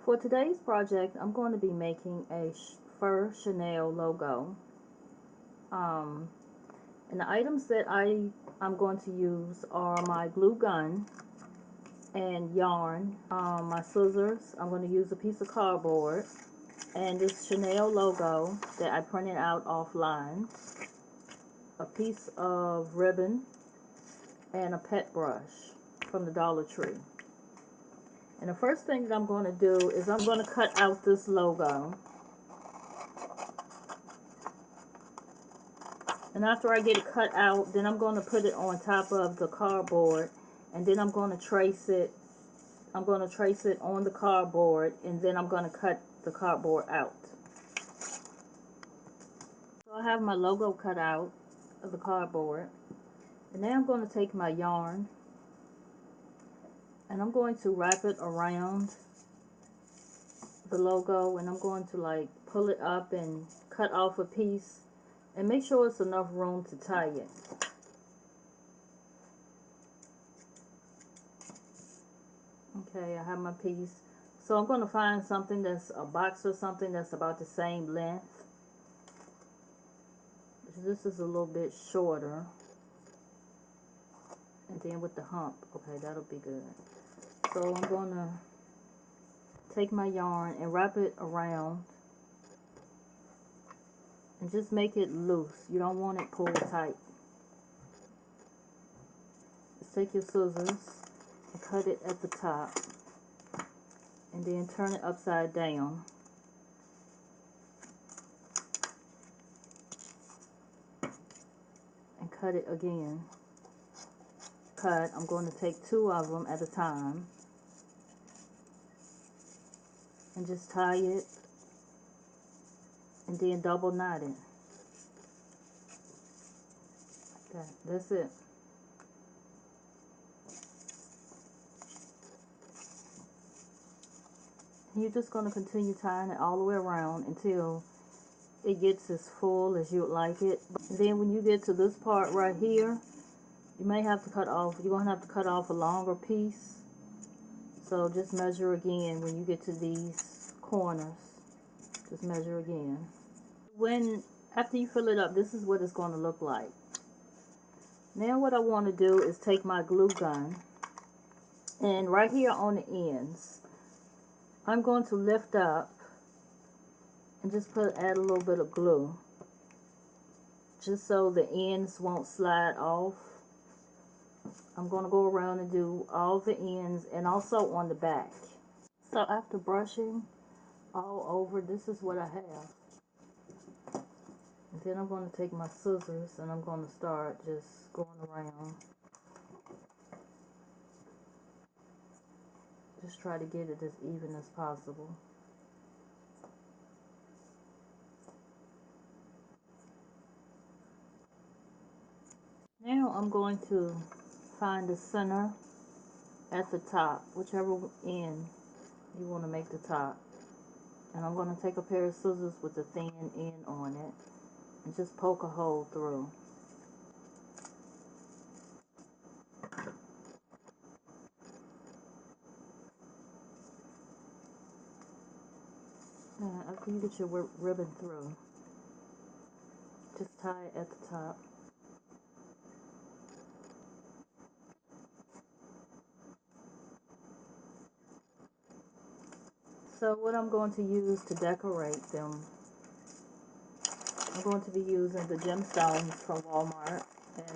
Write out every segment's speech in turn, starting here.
For today's project, I'm going to be making a fur Chanel logo. And the items that I'm going to use are my glue gun and yarn, my scissors. I'm going to use a piece of cardboard, and this Chanel logo that I printed out offline, a piece of ribbon, and a pet brush from the Dollar Tree. And the first thing that I'm going to do is I'm going to cut out this logo. And after I get it cut out, then I'm going to put it on top of the cardboard, and then I'm going to trace it. I'm going to trace it on the cardboard, and then I'm going to cut the cardboard out. So I have my logo cut out of the cardboard. And now I'm going to take my yarn, and I'm going to wrap it around the logo, and I'm going to like pull it up and cut off a piece and make sure it's enough room to tie it. Okay, I have my piece. So I'm going to find something that's a box or something that's about the same length. This is a little bit shorter. And then with the hump, okay, that'll be good. So I'm going to take my yarn and wrap it around and just make it loose. You don't want it pulled tight. Just take your scissors and cut it at the top, and then turn it upside down. And cut it again. Cut. I'm going to take two of them at a time and just tie it and then double knot it. Okay, that's it. And you're just going to continue tying it all the way around until it gets as full as you would like it. And then when you get to this part right here, you may have to cut off, you're going to have to cut off a longer piece. So just measure again when you get to these corners. Just measure again. After you fill it up, this is what it's going to look like. Now what I want to do is take my glue gun, and right here on the ends, I'm going to lift up and just add a little bit of glue, just so the ends won't slide off. I'm going to go around and do all the ends and also on the back. So after brushing all over, this is what I have. And then I'm going to take my scissors and I'm going to start just going around. Just try to get it as even as possible. Now I'm going to find the center at the top, whichever end you want to make the top. And I'm going to take a pair of scissors with a thin end on it and just poke a hole through. And after you get your ribbon through, just tie it at the top. So what I'm going to use to decorate them, I'm going to be using the gemstones from Walmart, and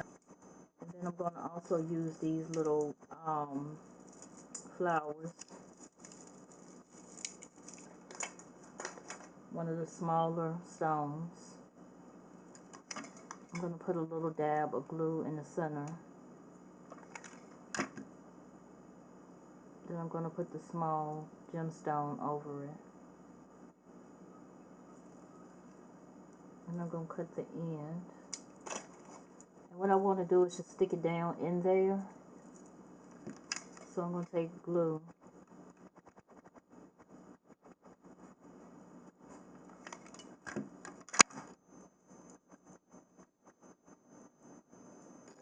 then I'm going to also use these little flowers, one of the smaller stones. I'm going to put a little dab of glue in the center. Then I'm going to put the small gemstone over it. And I'm going to cut the end. And what I want to do is just stick it down in there. So I'm going to take glue.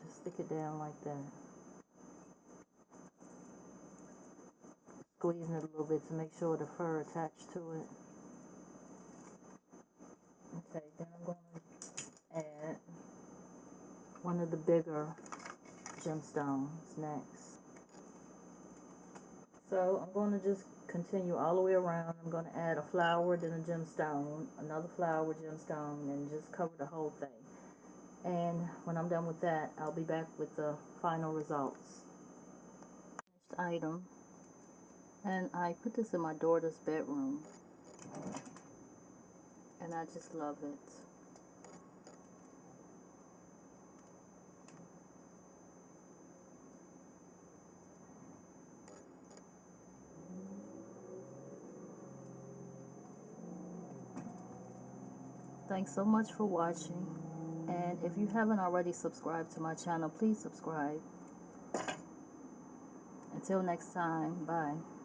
Just stick it down like that. squeezing it a little bit to make sure the fur attached to it. Okay, then I'm going to add one of the bigger gemstones next. So I'm going to just continue all the way around. I'm going to add a flower, then a gemstone, another flower, gemstone, and just cover the whole thing. And when I'm done with that, I'll be back with the final results. Finished item. And I put this in my daughter's bedroom. And I just love it. Thanks so much for watching. And if you haven't already subscribed to my channel, please subscribe. Until next time, bye.